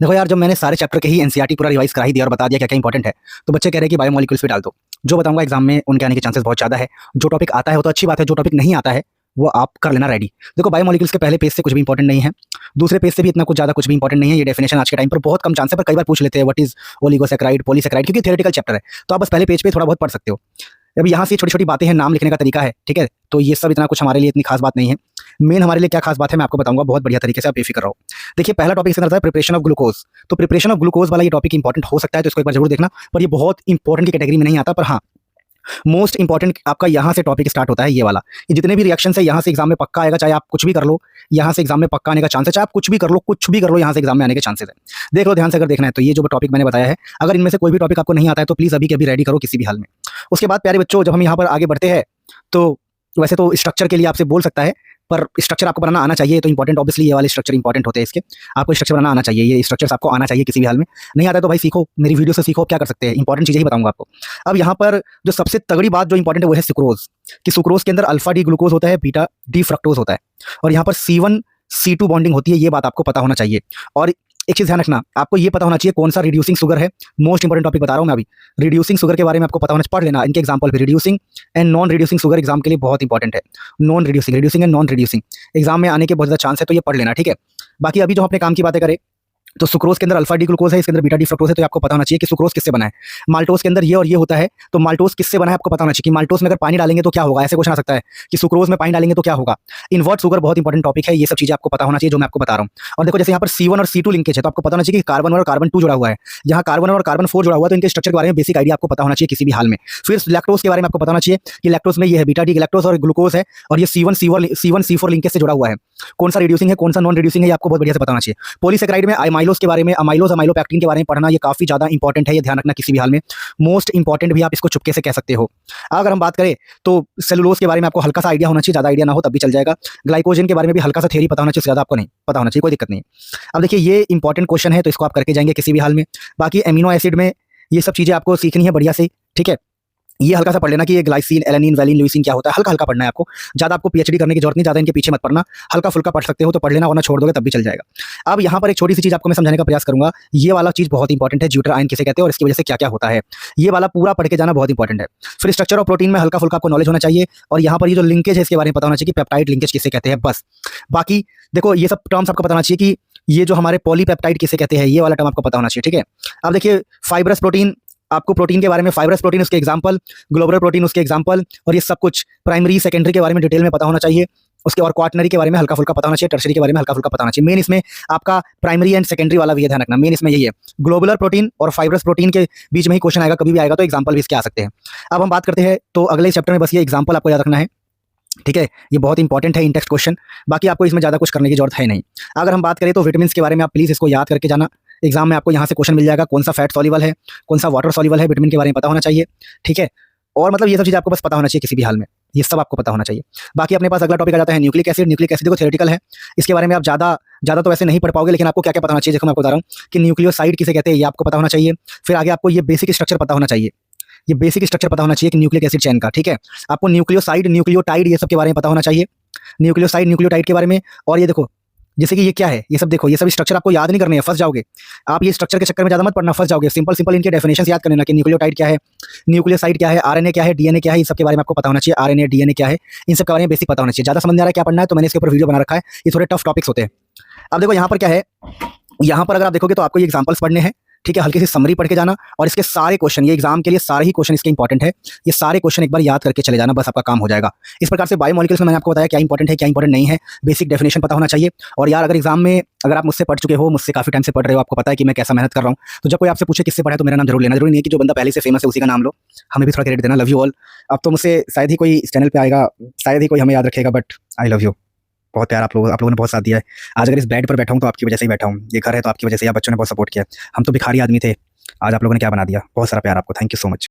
देखो यार, जब मैंने सारे चैप्टर के ही एनसीईआरटी पूरा रिवाइज करा ही दिया और बता दिया क्या क्या इंपॉर्टेंट है, तो बच्चे कह रहे हैं कि बायोमोलिक्यूल्स पे डाल दो। जो बताऊंगा एग्जाम में उनके आने के चांसेस बहुत ज़्यादा है। जो टॉपिक आता है वो तो अच्छी बात है, जो टॉपिक नहीं आता है वो आप कर लेना रेडी। देखो, बायोमोलिक्यूल्स के पहले पेज से कुछ भी इंपॉर्टेंट नहीं है, दूसरे पेज से भी इतना कुछ ज़्यादा कुछ भी इंपॉर्टेंट नहीं है। ये डेफिनेशन आज के टाइम पर बहुत कम चांस है, पर कई बार पूछ लेते हैं व्हाट इज ओलिगोसैकेराइड, पॉलीसैकेराइड, क्योंकि थ्योरेटिकल चैप्टर है, तो आप बस पहले पेज पे थोड़ा बहुत पढ़ सकते हो। अभी यहाँ से छोटी छोटी बातें हैं, नाम लिखने का तरीका है, ठीक है, तो ये सब इतना कुछ हमारे लिए इतनी खास बात नहीं है। मेन हमारे लिए क्या खास बात है मैं आपको बताऊंगा बहुत बढ़िया तरीके से, आप बेफिक्र रहो। देखिए, पहला टॉपिक इसके अंदर है प्रिपरेशन ऑफ ग्लूकोज। तो प्रिपरेशन ऑफ ग्लूकोज वाला ये टॉपिक इंपॉर्टेंट हो सकता है, तो इसको एक बार जरूर देखना, पर ये बहुत इंपॉर्टेंट की कैटेगरी में नहीं आता। पर हाँ, मोस्ट इंपॉर्टेंट आपका यहाँ से टॉपिक स्टार्ट होता है, ये वाला। ये जितने भी रिएक्शन है यहाँ से एग्जाम में पक्का आएगा, चाहे आप कुछ भी कर लो, यहाँ से एग्जाम में पक्का आने का चांस है। चाहे आप कुछ भी कर लो, कुछ भी कर लो, यहाँ से एग्जाम में आने के चांसेस है। देख लो ध्यान से, अगर देखना है तो ये जो टॉपिक मैंने बताया है, अगर इनमें से कोई भी टॉपिक आपको नहीं आता है तो प्लीज अभी के अभी रेडी करो किसी भी हाल में। उसके बाद प्यारे बच्चों, जब हम यहाँ पर आगे बढ़ते हैं तो वैसे तो स्ट्रक्चर के लिए आपसे बोल सकता है, पर स्ट्रक्चर आपको बनाना आना चाहिए। तो इंपॉर्टेंट ऑब्वियसली ये वाले स्ट्रक्चर इंपॉर्टेंट होते हैं इसके, आपको स्ट्रक्चर बनाना आना चाहिए, ये स्ट्रक्चर्स आपको आना चाहिए किसी भी हाल में। नहीं आता है तो भाई सीखो, मेरी वीडियो से सीखो, क्या कर सकते हैं, इंपॉर्टेंट चीज़ें ही बताऊंगा आपको। अब यहाँ पर जो सबसे तगड़ी बात जो इंपॉर्टेंट है वो है सुक्रोज, कि सुक्रोज के अंदर अल्फा डी ग्लूकोज होता है, बीटा डी फ्रक्टोज होता है, और यहाँ पर C1C2 बॉन्डिंग होती है, ये बात आपको पता होना चाहिए। और एक चीज़ ध्यान रखना, आपको ये पता होना चाहिए कौन सा रिड्यूसिंग शुगर है। मोस्ट इंपॉर्टेंट टॉपिक बता रहा हूँ मैं अभी, रिड्यूसिंग शुगर के बारे में आपको पता होना, पढ़ लेना इनके एग्जांपल भी। Reducing and non reducing sugar exam के लिए बहुत इंपॉर्टेंट है। Non reducing, reducing and non reducing exam में आने के बहुत ज़्यादा चांस है, तो ये पढ़ लेना, ठीक है। बाकी अभी जो हम अपने काम की बातें करें, तो सुक्रोज के अंदर अल्फा डी ग्लूकोज है, इसके अंदर बीटा डी फ्रक्टोज है, तो आपको पता होना चाहिए कि सुक्रोज किससे बना है। माल्टोज के अंदर ये और ये होता है, तो माल्टोज किससे बना है आपको पता होना चाहिए, कि माल्टोज में अगर पानी डालेंगे तो क्या होगा। ऐसे क्वेश्चन आ सकता है कि सुक्रोज में पानी डालेंगे तो क्या होगा। इन्वर्ट शुगर बहुत इंपॉर्टेंट टॉपिक है, ये सब चीजें आपको पता होना चाहिए जो मैं आपको बता रहा हूँ। और देखो, जैसे यहाँ पर C1 और C2 लिंकेज है, तो आपको पता होना चाहिए कि कार्बन और कार्बन 2 जुड़ा हुआ है, यहाँ कार्बन और कार्बन 4 जुड़ा हुआ है, तो इनके स्ट्रक्चर के बारे में बेसिक आइडिया आपको पता होना चाहिए किसी भी हाल में। फिर लैक्टोज के बारे में आपको पता होना चाहिए कि लैक्टोज में ये है बीटा डी लैक्टोज और ग्लूकोज है, और ये C1C4 लिंकेज से जुड़ा हुआ है। कौन सा रिड्यूसिंग है, कौन सा नॉन रिड्यूसिंग है, ये आपको बहुत बढ़िया से पता होना चाहिए। पॉलीसैकेराइड में अमाइलोज के बारे में, अमाइलोपैक्टिन के बारे में पढ़ना, ये काफी ज्यादा इंपॉर्टेंट है, ये ध्यान रखना किसी भी हाल में। मोस्ट इंपॉर्टेंट भी आप इसको चुपके से कह सकते हो। अगर हम बात करें तो सेलुलोज के बारे में आपको हल्का सा आइडिया होना चाहिए, ज्यादा आइडिया ना हो तब भी चल जाएगा। ग्लाइकोजन के बारे में भी हल्का सा थ्योरी पता होना चाहिए, ज्यादा आपको नहीं पता होना चाहिए, कोई दिक्कत नहीं। अब देखिए, ये इंपॉर्टेंट क्वेश्चन है, तो इसको आप करके जाएंगे किसी भी हाल में। बाकी एमिनो एसिड में ये सब चीजें आपको सीखनी है बढ़िया से, ठीक है। ये हल्का सा पढ़ लेना कि ये ग्लाइसिन, एलानिन, वैलिन, ल्यूसीन क्या होता है, हल्का हल्का पढ़ना है आपको, ज्यादा आपको पीएचडी करने की जरूरत नहीं, ज्यादा इनके पीछे मत पढ़ना, हल्का फुल्का पढ़ सकते हो तो पढ़ लेना, वरना छोड़ दोगे तब भी चल जाएगा। अब यहाँ पर एक छोटी सी चीज आपको मैं समझाने का प्रयास करूंगा, ये वाला चीज बहुत इंपॉर्टेंट है, ज्यूटर आयन किसे कहते हैं और इसकी वजह से क्या क्या होता है, ये वाला पूरा पढ़ के जाना बहुत इंपॉर्टेंट है। फिर स्ट्रक्चर ऑफ प्रोटीन में हल्का फुल्का आपको नॉलेज होना चाहिए, और यहाँ पर ये जो लिंकेज है इसके बारे में पता होना चाहिए कि पेप्टाइड लिंकेज किसे कहते हैं, बस। बाकी देखो, ये सब टर्म्स आपको पता होना चाहिए कि ये जो हमारे पॉलीपेप्टाइड किसे कहते हैं, ये वाला टर्म आपको पता होना चाहिए, ठीक है। अब देखिए, फाइब्रस प्रोटीन, आपको प्रोटीन के बारे में, फाइब्रस प्रोटीन उसके एग्जांपल, ग्लोबुलर प्रोटीन उसके एग्जांपल, और ये सब कुछ प्राइमरी सेकेंडरी के बारे में डिटेल में पता होना चाहिए उसके, और क्वाटनरी के बारे में हल्का फुल्का पता होना चाहिए, टर्शरी के बारे में हल्का फुल्का पता होना चाहिए। मेन इसमें आपका प्राइमरी एंड सेकेंडरी वाला भी ध्यान रखना, मेन इसमें यही है। ग्लोबुलर प्रोटीन और फाइब्रस प्रोटीन के बीच में ही क्वेश्चन आएगा, कभी भी आएगा, तो एग्जाम्पल भी इसके आ सकते हैं। अब हम बात करते हैं, तो अगले चैप्टर में बस ये एग्जाम्पल आपको याद रखना है, ठीक है। ये बहुत इंपॉर्टेंट है इन टेक्स्ट क्वेश्चन, बाकी आपको इसमें ज़्यादा कुछ करने की जरूरत है नहीं। अगर हम बात करें तो विटामिन के बारे में आप प्लीज़ इसको याद करके जाना, एग्जाम में आपको यहाँ से क्वेश्चन मिल जाएगा, कौन सा फैट सॉल्युबल है, कौन सा वाटर सॉल्युबल है, विटामिन के बारे में पता होना चाहिए, ठीक है। और मतलब ये सब चीज़ आपको बस पता होना चाहिए किसी भी हाल में, ये सब आपको पता होना चाहिए। बाकी अपने पास अगला टॉपिक आ जाता है न्यूक्लिक एसिड। न्यूक्लिक एसिड देखो थ्योरेटिकल है, इसके बारे में आप ज़्यादा तो वैसे नहीं पढ़ पाओगे, लेकिन आपको क्या क्या पता होना चाहिए देखो मैं आपको बता रहा हूँ कि न्यूक्लियोसाइड किसे कहते हैं, ये आपको पता होना चाहिए। फिर आगे आपको ये बेसिक स्ट्रक्चर पता होना चाहिए, ये बेसिक स्ट्रक्चर पता होना चाहिए कि न्यूक्लिक एसिड चेन का, ठीक है। आपको न्यूक्लियोसाइड, न्यूक्लियोटाइड, ये सब के बारे में पता होना चाहिए, न्यूक्लियोसाइड, न्यूक्लियोटाइड के बारे में। और ये देखो, जैसे कि ये क्या है, ये सब देखो, ये सब स्ट्रक्चर आपको याद नहीं करने हैं, फंस जाओगे आप, ये स्ट्रक्चर के चक्कर में ज़्यादा मत पढ़ना, फंस जाओगे। सिंपल इनके डेफिनेशन याद कर लेना कि न्यूक्लियोटाइड क्या है, न्यूक्लियोसाइड क्या है, आरएनए क्या है, डीएनए क्या है, इन सब के बारे में आपको पता होना चाहिए। आरएनए, डीएनए क्या है, इन सब के बारे में बेसिक पता होना चाहिए। ज़्यादा समझ नहीं आ रहा है क्या पढ़ना है तो मैंने इसके ऊपर वीडियो बना रखा है, ये थोड़े टफ टॉपिक्स होते हैं। अब देखो यहाँ पर क्या है, यहाँ पर अगर आप देखोगे तो आपको ये एग्जाम्पल्स पढ़ने हैं, ठीक है। हल्की सी समरी पढ़ के जाना, और इसके सारे क्वेश्चन, ये एग्जाम के लिए सारे ही क्वेश्चन इसके इंपॉर्टेंट है, ये सारे क्वेश्चन एक बार याद करके चले जाना, बस आपका काम हो जाएगा। इस प्रकार से बायोमोलिक्यूल्स में मैंने आपको बताया क्या इंपॉर्टेंट है क्या इंपॉर्टेंट नहीं है, बेसिक डेफिनेशन पता होना चाहिए। और यार, अगर एग्जाम में अगर आप मुझसे पढ़ चुके हो, मुझसे काफी टाइम से पढ़ रहे हो, आपको पता है कि मैं कैसा मेहनत कर रहा हूँ, तो जब कोई आपसे पूछे किससे पढ़ा है तो मेरा नाम जरूर लेना, जरूरी नहीं है कि जो बंदा पहले से फेमस है उसी का नाम लो, हमें भी थोड़ा क्रेडिट देना। Love you all. अब तो मुझसे शायद ही कोई इस चैनल पे आएगा, शायद ही कोई हमें याद रखेगा, बट आई लव यू। बहुत प्यार आप लोगों ने बहुत साथ दिया है। आज अगर इस बेड पर बैठा हूँ तो आपकी वजह से ही बैठा हूँ, ये घर है तो आपकी वजह से, या बच्चों ने बहुत सपोर्ट किया। हम तो भिखारी आदमी थे, आज आप लोगों ने क्या बना दिया। बहुत सारा प्यार आपको, थैंक यू सो मच।